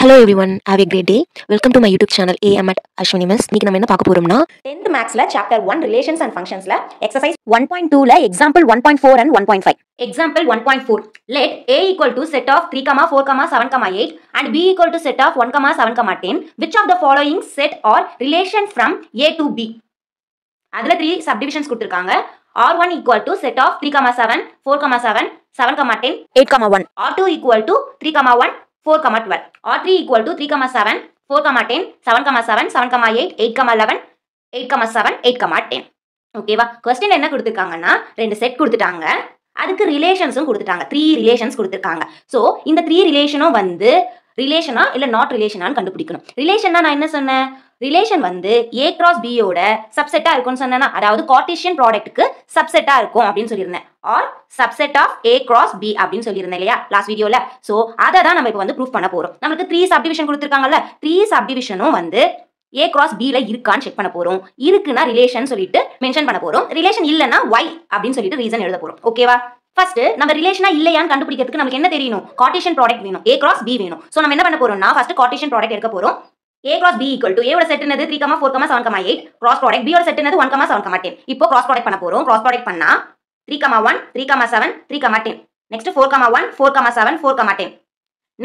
Hello everyone, have a great day. Welcome to my YouTube channel AM at Ashwini Miss. இன்னைக்கு நம்ம என்ன பார்க்க போறோம்னா 10th Mathsல Chapter 1 Relations and Functionsல Exercise 1.2ல Example 1.4 and 1.5. Example 1.4. Let A equal to set of 3, 4, 7, 8 and B equal to set of 1, 7, 10. Which of the following set or relation from A to B? அதுல 3 subdivisions கொடுத்திருக்காங்க. R1 equal to set of 3, 7, 4, 7, 7, 10, 8, 1. R2 equal to 3, 1, 4, 12. R3 equal to 3, 7, 4, 10, 7, 7, 7, 8, 8, 11, 8, 7, 8, 10. ஓகேவா? Question என்ன கொடுத்துருக்காங்கன்னா ரெண்டு set கொடுத்துட்டாங்க, அதுக்கு ரிலேஷன்ஸும் கொடுத்துட்டாங்க, 3 relations கொடுத்துருக்காங்க. ஸோ இந்த 3 ரிலேஷனும் வந்து ரிலேஷனா இல்லை நாட் ரிலேஷனான்னு கண்டுபிடிக்கணும். ரிலேஷன்னா நான் என்ன சொன்னேன், ரிலேஷன் வந்து A cross B யோட சப்செட்டா இருக்கும்னு சொன்னேன்னா, அதாவது கார்ட்டீசியன் ப்ராடக்ட்டுக்கு சப்செட்டா இருக்கும் அப்படின்னு சொல்லியிருந்தேன், or subset of A cross B அப்படின்னு சொல்லியிருந்தேன் இல்லையா லாஸ்ட் வீடியோல. ஸோ அதை தான் நம்ம இப்போ வந்து ப்ரூஃப் பண்ண போறோம். நமக்கு 3 சப்டிவிஷன் கொடுத்துருக்காங்கல்ல, 3 சப்டிவிஷனும் வந்து A cross B ல இருக்கான்னு செக் பண்ண போறோம். இருக்குன்னா ரிலேஷன் சொல்லிட்டு மென்ஷன் பண்ண போறோம், ரிலேஷன் இல்லைன்னா Y அப்படின்னு சொல்லிட்டு ரீசன் எழுத போறோம். ஓகேவா? ஃபர்ஸ்ட் நம்ம ரிலேஷனா இல்லையான்னு கண்டுபிடிக்கிறதுக்கு நமக்கு என்ன தெரியணும், கார்ட்டீசியன் ப்ராடக்ட் வேணும், A cross B வேணும். ஸோ நம்ம என்ன பண்ண போறோம்னா ஃபர்ஸ்ட் கார்ட்டீசியன் ப்ராடக்ட் எடுக்க போறோம். A cross B equal to A ஓட செட் என்னது 3, 4, 7, 8, cross product B ஓட செட் என்னது 1, 7, 10. இப்போ cross product பண்ண போறோம். cross product பண்ணா 3, 1, 3, 7, 3, 10. next 4, 1, 4, 7, 4, 10.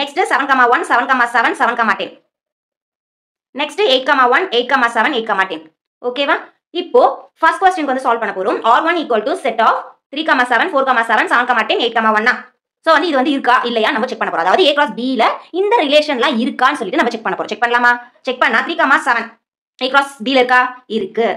next 7, 1, 7, 7, 7, 10. next 8, 1, 8, 7, 8, 10. ஓகேவா? இப்போ ஃபர்ஸ்ட் क्वेश्चन வந்து சால்வ் பண்ண போறோம். R1 equal to set of 3, 7, 4, 7, 7, 10, 8, 1. So வந்து இது வந்து இருக்கா இல்லையா நம்ம செக் பண்ண போறோம். அதாவது A cross B ல இந்த ரிலேஷன்லாம் இருக்கான்னு சொல்லிட்டு நம்ம செக் பண்ண போறோம். செக் பண்ணலாமா? செக் பண்ணா 3, 7 A cross B ல இருக்கா? இருக்கு.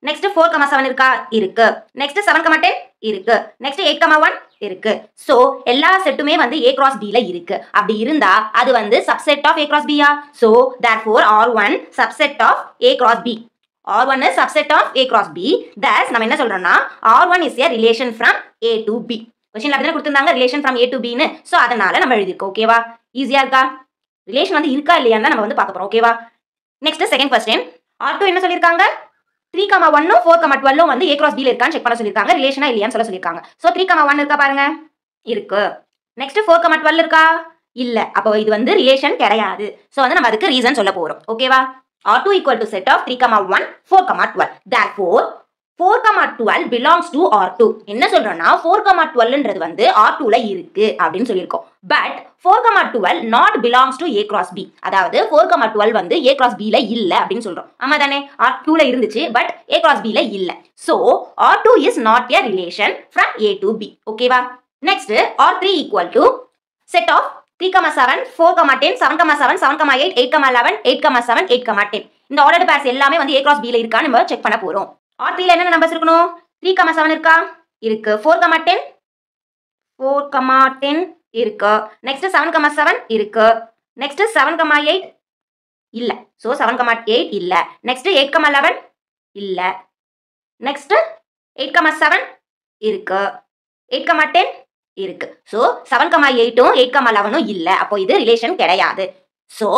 நெக்ஸ்ட் 4, 7 இருக்கா? இருக்கு. நெக்ஸ்ட் 7, 10 இருக்கு. நெக்ஸ்ட் 8, 1 இருக்கு. ஸோ எல்லா செட்டுமே வந்து A cross B ல இருக்கு. அப்படி இருந்தா அது வந்து subset of A cross B யா? So therefore R1 subset of A cross B. R1 is subset of A cross B. Thus நம்ம என்ன சொல்றோம்னா R1 is a relation from A to B. கொஸ்டின்ல அப்படியே கொடுத்திருந்தாங்க relation from A to B ன்னு. So அதனால நம்ம எழுதிருக்கோம். ஓகேவா? ஈஸியா இருக்கா? ரிலேஷன் வந்து இருக்கா இல்லையான்னு நம்ம வந்து பார்க்க போறோம். ஓகேவா? Next second question. R2 என்ன சொல்லிருக்காங்க, 3, 1 4, 12 வந்து A cross B ல இருக்கான்னு செக் பண்ண சொல்லிருக்காங்க, ரிலேஷனா இல்லையான்னு சொல்லிருக்காங்க. சோ 3, 1 இருக்கா பாருங்க, இருக்கு. நெக்ஸ்ட் 4, 12 இருக்கா? இல்ல. அப்போ இது வந்து ரிலேஷன் கிடையாது. சோ வந்து நம்ம அதுக்கு ரீசன் சொல்ல போறோம். ஓகேவா? R2 equal to set of 3, 1, 4, 12. Therefore 4, 12 belongs to R2. என்ன சொல்றோம்னா 4, 12ன்றது வந்து R2 ல இருக்கு அப்படின்னு சொல்லியிருக்கோம். But 4, 12 not belongs to A cross B. அதாவது 4, 12 வந்து A cross B ல இல்ல அப்படின்னு சொல்றோம். ஆமா தானே? R2 ல இருந்துச்சு பட் A cross B ல இல்ல. So R2 is not a relation from A to B. ஓகேவா? Next R3 equal to set of 3, 7, 4, 10, 7, 7, 7, 8, 8, 11, 8, 7, 8, 10. இந்த ஆர்டர்டு பேர்ஸ் எல்லாமே வந்து A cross B ல இருக்கா நம்ம செக் பண்ண போறோம். R3 ல என்ன நம்பர்ஸ் இருக்கணும்? 3, 7 இருக்கா? இருக்கு. 4, 10 4, 10 இருக்கு. நெக்ஸ்ட் 7, 7 இருக்கு. நெக்ஸ்ட் 7, 8 இல்ல. சோ 7, 8 இல்ல. நெக்ஸ்ட் 8, 11 இல்ல. நெக்ஸ்ட் 8, 7 இருக்கு. 8, 10 இருக்கு. சோ 7, 8 8, 11 இல்ல. அப்போ இது ரிலேஷன் கிடையாது. So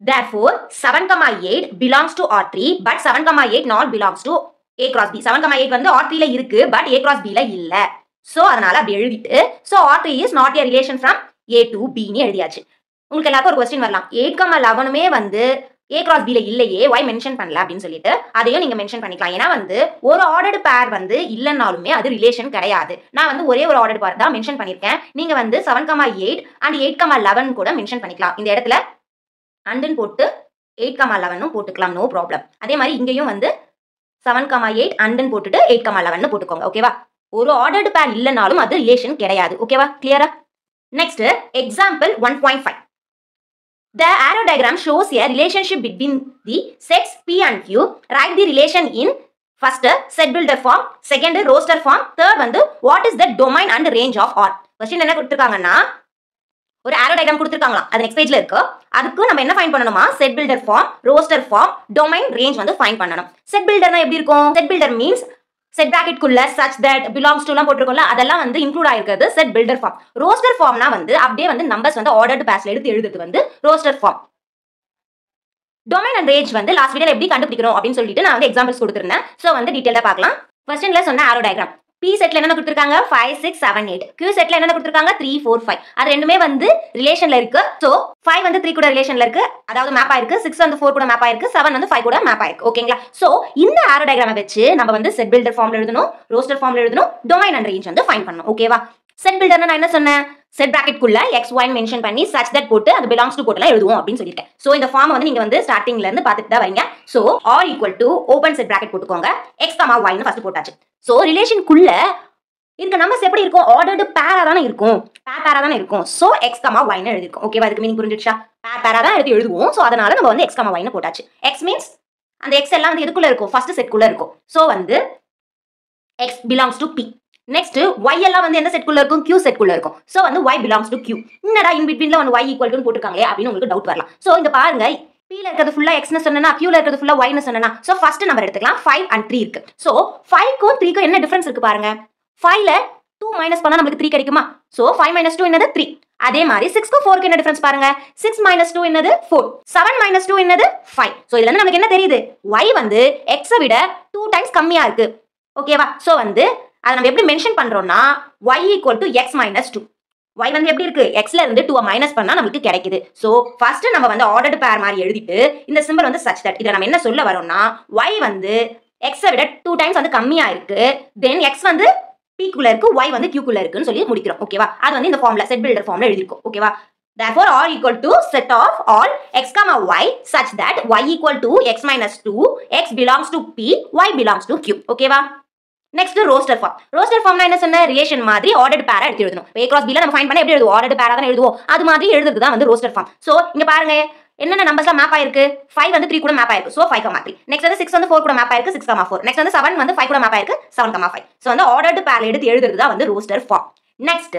therefore 7, 8 belongs to R3 but 7, 8 not belongs to A cross B. 7, 8 வந்து R3 ல இருக்கு but A cross B ல இல்ல. சோ அதனால அப்படி எழுதிட்டு so R3 is not a relation from A to B ன்னு எழுதியாச்சு. உங்களுக்கு எல்லாருக்கும் ஒரு क्वेश्चन வரலாம், 8, 11மே வந்து A cross B ல இல்லையே, why மென்ஷன் பண்ணல அப்படின்னு சொல்லிட்டு அதையும் நீங்க மென்ஷன் பண்ணிக்கலாம். ஏன்னா வந்து ஒரு ஆர்டர்டு பேர் வந்து இல்லைனாலுமே அது ரிலேஷன் கிடையாது. நான் வந்து ஒரே ஒரு ஆர்டர்டு பேர் தான் மென்ஷன் பண்ணியிருக்கேன். நீங்க வந்து 7, 8 and 8, 11 கூட மென்ஷன் பண்ணிக்கலாம். இந்த இடத்துல அண்ட் போட்டு 8, 11 போட்டுக்கலாம், நோ ப்ராப்ளம். அதே மாதிரி இங்கேயும் வந்து 7, 8 அண்ட் போட்டுட்டு 8, 11 போட்டுக்கோங்க. ஓகேவா? ஒரு ஆர்டர்டு பேர் இல்லைனாலும் அது ரிலேஷன் கிடையாது. ஓகேவா? கிளியரா? Next example 1.5. The arrow diagram shows a relationship between the sets P and Q. Write the relation in first set builder form, second roster form, third வந்து what is the domain and range of R. Question என்ன கொடுத்திருக்காங்கன்னா ஒரு arrow diagram கொடுத்திருக்காங்களாம், அது next பேஜ்ல இருக்கு. அதுக்கு நம்ம என்ன find பண்ணணுமா, set builder form, roster form, domain, range வந்து ஃபைண்ட் பண்ணணும். set builderனா எப்படி இருக்கும்? set builder means set bracket குள்ள such that belongs to லாம் போட்டுருக்கோம்ல, அதெல்லாம் வந்து இன்க்ளூட் ஆயிருக்கிறது set builder form. roster formனா வந்து அப்படியே வந்து நம்பர்ஸ் வந்து ஆர்டர்டு பேர்ஸ்ல எடுத்து எழுதுறது வந்து roster form. domain and range வந்து லாஸ்ட் வீடியோல எப்படி கண்டுபிடிக்கிறோம் அப்படின்னு சொல்லிட்டு நான் வந்து எக்ஸாம்பிள்ஸ் கொடுத்திருந்தேன். சோ வந்து டீடைலா பார்க்கலாம். क्वेश्चनல சொன்ன arrow diagram P செட்ல என்ன கொடுத்திருக்காங்க 5 6 7 8 Q செட்ல என்ன கொடுத்திருக்காங்க 3 4 5 அது ரெண்டுமே வந்து ரிலேஷன்ல இருக்கு சோ 5 வந்து 3 கூட ரிலேஷன்ல இருக்கு அதாவது மேப் ஆயிருக்கு 6 வந்து 4 கூட மேப் ஆயிருக்கு 7 வந்து 5 கூட மேப் ஆயிருக்கு ஓகேங்களா சோ இந்த ஆரோ டயகிராமை வச்சு நம்ம வந்து செட் பில்டர் ஃபார்ம்ல எழுதணும் ரோஸ்டர் ஃபார்ம்ல எழுதணும் டொமைன் அண்ட் ரேஞ்ச் வந்து ஃபைண்ட் பண்ணனும் ஓகேவா செட் பில்டர்னா நான் என்ன சொன்னேன் செட் பிராக்கெட் குள்ள x y மென்ஷன் பண்ணி such that போட்டு அது belongs to போட்டுலாம் எழுதுவோம் அப்படினு சொல்லிட்டேன் சோ இந்த ஃபார்ம் வந்து நீங்க வந்து ஸ்டார்டிங்ல இருந்து பார்த்துட்டு தான் வரீங்க so r open set bracket போட்டுக்கோங்க x, y னு ஃபர்ஸ்ட் போட்டாச்சு சோ ரிலேஷன் குள்ள இருக்க நம்பர்ஸ் எப்படி இருக்கும் ஆர்டர்டு பேரா தான இருக்கும் பேரா தான இருக்கும் சோ x, y னு எழுதிருக்கோம் ஓகேவா இதுக்கு மீனிங் புரிஞ்சிடுச்சா பேரா தான் எடுத்து எழுதுவோம் சோ அதனால நம்ம வந்து x, y னு போட்டாச்சு x மீன்ஸ் அந்த x எல்லாம் வந்து எதுக்குள்ள இருக்கும் ஃபர்ஸ்ட் செட் குள்ள இருக்கும் சோ வந்து x belongs to p next y எல்லாம் வந்து எந்த செட் குள்ள இருக்கும் q செட் குள்ள இருக்கும் சோ வந்து y belongs to q என்னடா இன் பிட்வீன்ல வந்து y equal to போட்டுருக்காங்களே அப்படினு உங்களுக்கு டவுட் வரலாம் சோ இங்க பாருங்க p ல இருக்கிறது ஃபுல்லா x னு சொன்னேனா q ல இருக்கிறது ஃபுல்லா y னு சொன்னேனா சோ ஃபர்ஸ்ட் நம்பர் எடுத்துக்கலாம் 5 and 3 இருக்கு சோ 5 க்கும் 3 க்கும் என்ன டிஃபரன்ஸ் இருக்கு பாருங்க 5 ல 2 மைனஸ் பண்ணா நமக்கு 3 கிடைக்குமா சோ 5 minus 2 என்னது 3 அதே மாதிரி 6 க்கும் 4 க்கு என்ன டிஃபரன்ஸ் பாருங்க 6 minus 2 என்னது 4 7 minus 2 என்னது 5 சோ இதுல இருந்து நமக்கு என்ன தெரியுது y வந்து x விட 2 டைம்ஸ் கம்மியா இருக்கு ஓகேவா சோ வந்து அத நம்ம எப்படி மென்ஷன் பண்றோம்னா y equal to x minus 2 y வந்து எப்படி இருக்கு x ல இருந்து 2 மைனஸ் பண்ணா நமக்கு கிடைக்குது சோ ஃபர்ஸ்ட் நம்ம வந்து ஆர்டர்டு பேர் மாதிரி எழுதிட்டு இந்த சிம்பல் வந்து such that இத நம்ம என்ன சொல்ல வரோம்னா y வந்து x விட 2 டைம்ஸ் வந்து கம்மியா இருக்கு தென் x வந்து p குள்ள இருக்கு y வந்து q குள்ள இருக்குன்னு சொல்லி முடிக்கிறோம் ஓகேவா அது வந்து இந்த ஃபார்ம்ல செட் பில்டர் ஃபார்ம்ல எழுதிருக்கோம் ஓகேவா therefore r equal to set of all x, y such that y equal to x minus 2 x belongs to p y belongs to q ஓகேவா நெக்ஸ்ட் ரோஸ்டர் ஃபார்ம்னா என்ன சொன்ன ரிலேஷன் மாதிரி ஆர்டர்டு பேரா எடுத்து எழுதணும் a cross b ல நம்ம find பண்ண எப்படி எழுதுவோம் ஆர்டர்டு பேரா தான் எழுதுவோம் அது மாதிரி எழுதுறது தான் வந்து ரோஸ்டர் ஃபார்ம் சோ இங்க பாருங்க என்னென்ன நம்பர்ஸ்லாம் மேப் ஆயிருக்கு 5 வந்து 3 கூட மேப் ஆயிருக்கு சோ 5, 3 நெக்ஸ்ட் வந்து 6 வந்து 4 கூட மேப் ஆயிருக்கு 6, 4 நெக்ஸ்ட் வந்து 7 வந்து 5 கூட மேப் ஆயிருக்கு 7, 5 சோ வந்து ஆர்டர்டு பேரா எடுத்து எழுதுறது தான் வந்து roster form next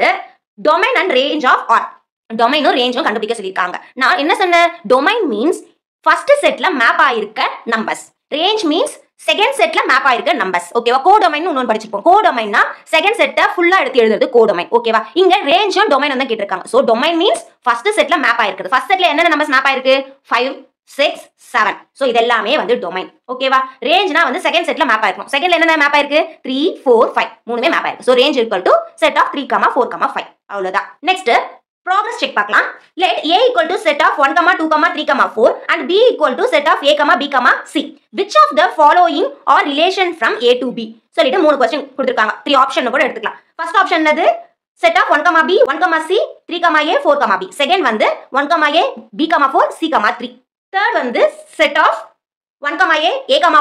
domain and range of r டொமைனும் ரேஞ்சும் கண்டுபிடிக்க சொல்லிருக்காங்க நான் என்ன சொன்னேன் டொமைன் மீன்ஸ் ஃபர்ஸ்ட் செட்ல மேப் ஆயிருக்க நம்பர்ஸ் ரேஞ்ச் மீன்ஸ் செகண்ட் செட்ல மேப் ஆயிருக்க நம்பர்ஸ் ஓகேவா கோடொமைன் இன்னொன்னு படிச்சிருப்போம் கோடொமைன்னா செகண்ட் செட்டை ஃபுல்லா எடுத்து எழுதுறது கோடொமைன் ஓகேவா இங்க ரேஞ்சும் டொமைன் வந்து கேட்டிருக்காங்க சோ டொமைன் மீன்ஸ் ஃபர்ஸ்ட் செட்ல மேப் ஆயிருக்கு ஃபர்ஸ்ட் செட்ல என்னென்ன நம்பர்ஸ் மேப் ஆயிருக்கு 5 6 7 சோ இது எல்லாமே வந்து டொமைன் ஓகேவா ரேஞ்ச்னா வந்து செகண்ட் செட்ல மேப் ஆயிருக்கும் செகண்ட்ல என்னென்ன மேப் ஆயிருக்கு 3 4 5 மூணுமே மேப் ஆயிருக்கு so range equal to set of 3, 4, 5 அவ்வளவுதான் நெக்ஸ்ட் progress check பார்க்கலாம் let a equal to set of 1, 2, 3, 4 and b equal to set of a, b, c which of the following are relation from a to b சொல்லிட்டு மூணு question கொடுத்திருக்காங்க 3 option கூட எடுத்துக்கலாம் first option என்னது set of 1, b 1, c 3, a 4, b second வந்து 1, a b, 4 c, 3 third வந்து set of 1, a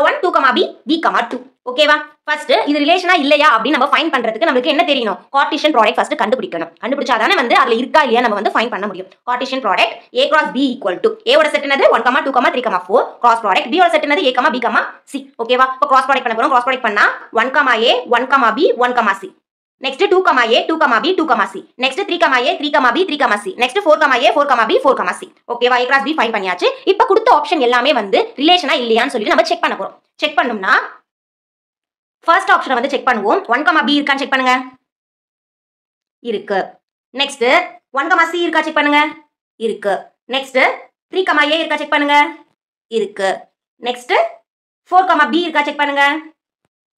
1 2, b b, 2 ஓகேவா first இது ரிலேஷனா இல்லையா அப்படி நம்ம ஃபைண்ட் பண்றதுக்கு நமக்கு என்ன தெரியணும் கார்ட்டீசியன் ப்ராடக்ட் ஃபர்ஸ்ட் கண்டுபிடிக்கணும் கண்டுபிடிச்சாதானே வந்து அதுல இருக்கா இல்லையா நம்ம வந்து ஃபைண்ட் பண்ண முடியும் Cartesian product a cross b equal to a ஓட செட் என்னது 1, 2, 3, 4 கிராஸ் ப்ராடக்ட் b ஓட செட் என்னது a, b, c ஓகேவா இப்போ கிராஸ் ப்ராடக்ட் பண்ண போறோம் கிராஸ் ப்ராடக்ட் பண்ணா 1, a 1, b 1, c next 2, a 2, b 2, c next 3, a 3, b 3, c next 4, a 4, b 4, c ஓகேவா a cross b ஃபைண்ட் பண்ணியாச்சு இப்போ கொடுத்த ஆப்ஷன் எல்லாமே வந்து ரிலேஷனா இல்லையான்னு சொல்லி நம்ம செக் பண்ண போறோம் செக் பண்ணோம்னா ஃபர்ஸ்ட் ஆப்ஷனை வந்து செக் பண்ணுவோம் 1, b இருக்கான்னு செக் பண்ணுங்க இருக்கு நெக்ஸ்ட் 1, c இருக்கா செக் பண்ணுங்க இருக்கு நெக்ஸ்ட் 3, a இருக்கா செக் பண்ணுங்க இருக்கு நெக்ஸ்ட் 4, b இருக்கா செக் பண்ணுங்க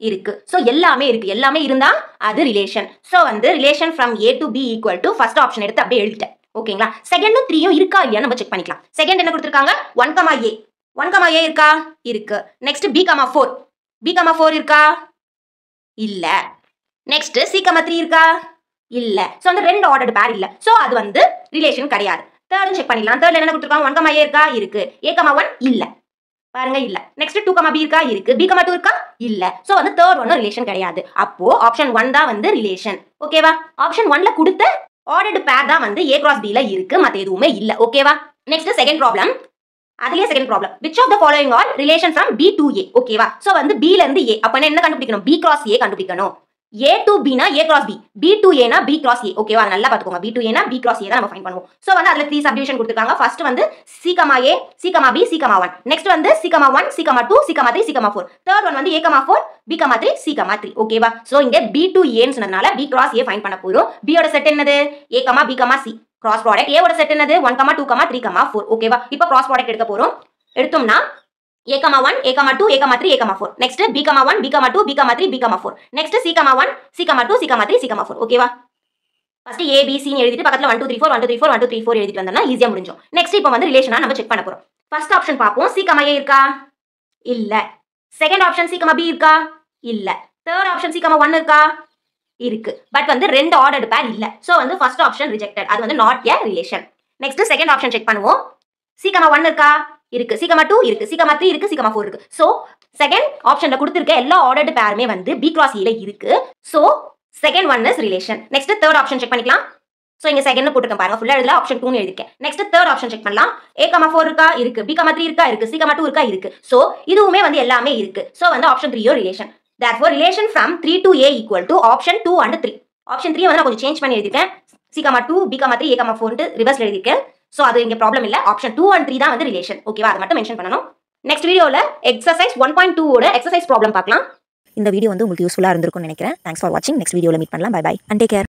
இருக்கு சோ எல்லாமே இருக்கு எல்லாமே இருந்தா அது ரிலேஷன் சோ வந்து relation from a to b equal to first option எடுத்து அப்படியே எழுதிட்டேன் ஓகேங்களா செகண்டும் 3யும் இருக்கா இல்லையா நம்ம செக் பண்ணிக்கலாம் செகண்ட் என்ன கொடுத்திருக்காங்க 1, a இருக்கா இருக்கு நெக்ஸ்ட் b, 4 b, 4 இருக்கா இல்ல நெக்ஸ்ட் c, 3 இருக்கா இல்ல சோ அந்த ரெண்டு ஆர்டர்டு பேர் இல்ல சோ அது வந்து ரிலேஷன் கிடையாது தேர்ட் செக் பண்ணிடலாம் தேர்ட்ல என்ன கொடுத்திருக்காங்க 1, a இருக்கா இருக்கு a, 1 இல்ல பாருங்க இல்ல நெக்ஸ்ட் 2, b இருக்கா இருக்கு b, 2 இருக்கா இல்ல சோ வந்து தேர்ட் ஒன் ரிலேஷன் கிடையாது அப்போ ஆப்ஷன் 1 தான் வந்து ரிலேஷன் ஓகேவா ஆப்ஷன் 1ல கொடுத்த ஆர்டர்டு பேர் தான் வந்து a cross b ல இருக்கு மத்த எதுவுமே இல்ல ஓகேவா நெக்ஸ்ட் செகண்ட் ப்ராப்ளம் அதுலயே second problem which of the following are relation from b to a ஓகேவா சோ வந்து b ல இருந்து a அப்ப என்ன கண்டுபிடிக்கணும் b cross a கண்டுபிடிக்கணும் a to b னா a cross b b to a னா b cross a ஓகேவா நல்லா பாத்துக்கோங்க b to a னா b cross a தான் நம்ம ஃபைண்ட் பண்ணுவோம் சோ வந்து அதுல 3 சப்டிவிஷன் கொடுத்திருக்காங்க ஃபர்ஸ்ட் வந்து c, a c, b c, 1 next வந்து c, 1 c, 2 c, 3 c, 4 third one வந்து a, 4 b, 3 c, 3 ஓகேவா சோ இங்க b to a ன்னு சொன்னனால b cross a ஃபைண்ட் பண்ண போறோம் b ஓட செட் என்னது a, b, c cross product a ஓட செட் என்னது 1, 2, 3, 4 ஓகேவா இப்போ கிராஸ் ப்ராடக்ட் எடுக்க போறோம் எடுத்தோம்னா A,1, A,2, A,3, A,4. Next B,1, B,2, B,3, B,4. Next C,1, C,2, C,3, C,4. ஓகேவா? ஃபர்ஸ்ட் A B C னு எழுதிட்டு பக்கத்துல 1 2 3 4 1 2 3 4 1 2 3 4 எழுதிட்டு வந்தோம்னா ஈஸியா முடிஞ்சும். நெக்ஸ்ட் இப்போ வந்து ரிலேஷனா நம்ம செக் பண்ண போறோம். ஃபர்ஸ்ட் ஆப்ஷன் பாப்போம். C, A இருக்கா? இல்ல. செகண்ட் ஆப்ஷன் C, B இருக்கா? இல்ல. தேர்ட் ஆப்ஷன் C, 1 இருக்கா? இருக்கு. பட் வந்து ரெண்டு ஆர்டர்ட் பேர் இல்ல. சோ வந்து ஃபர்ஸ்ட் ஆப்ஷன் ரிஜெக்டட். அது வந்து not a relation. Next second option check பண்ணுவோம். C, 1 இருக்கா? இருக்கு. C, 2 இருக்கு. C, 3 இருக்கு. C, 4 இருக்கு. சோ செகண்ட் ஆப்ஷன்ல கொடுத்திருக்க எல்லா ஆர்டர்ட் பேருமே வந்து B cross E ல இருக்கு. So second one is relation. Next third option check பண்ணிக்கலாம். சோ இங்க செகண்ட் போட்டுருக்கேன் பாருங்க. ஃபுல்லா எழுதல ஆப்ஷன் 2 னு எழுதிருக்கேன். நெக்ஸ்ட் தேர்ட் ஆப்ஷன் செக் பண்ணலாம். A,4 இருக்கா? இருக்கு. B,3 இருக்கா? இருக்கு. C,2 இருக்கா? இருக்கு. சோ இதுவுமே வந்து எல்லாமே இருக்கு. சோ வந்து ஆப்ஷன் 3 யோ relation. Therefore relation from 3 to A equal to option 2 and 3. Option 3 வந்து நான் கொஞ்சம் சேஞ்ச் பண்ணி எழுதிருக்கேன். C,2, B,3, A,4 னு ரிவர்ஸ்ல எழுதிருக்கேன். சோ அது இங்க ப்ராப்ளம் இல்ல. ஆப்ஷன் 2 and 3 தான் வந்து ரிலேஷன். ஓகேவா? அது மட்டும் மென்ஷன் பண்ணனும். நெக்ஸ்ட் வீடியோல எக்சர்சைஸ் 1.2 ஓட எக்சர்சைஸ் ப்ராப்ளம் பார்க்கலாம். இந்த வீடியோ வந்து உங்களுக்கு யூஸ்ஃபுல்லா இருந்திருக்கும்னு நினைக்கிறேன். தேங்க்ஸ் ஃபார் வாட்சிங். நெக்ஸ்ட் வீடியோல மீட் பண்ணலாம். Bye bye and take care.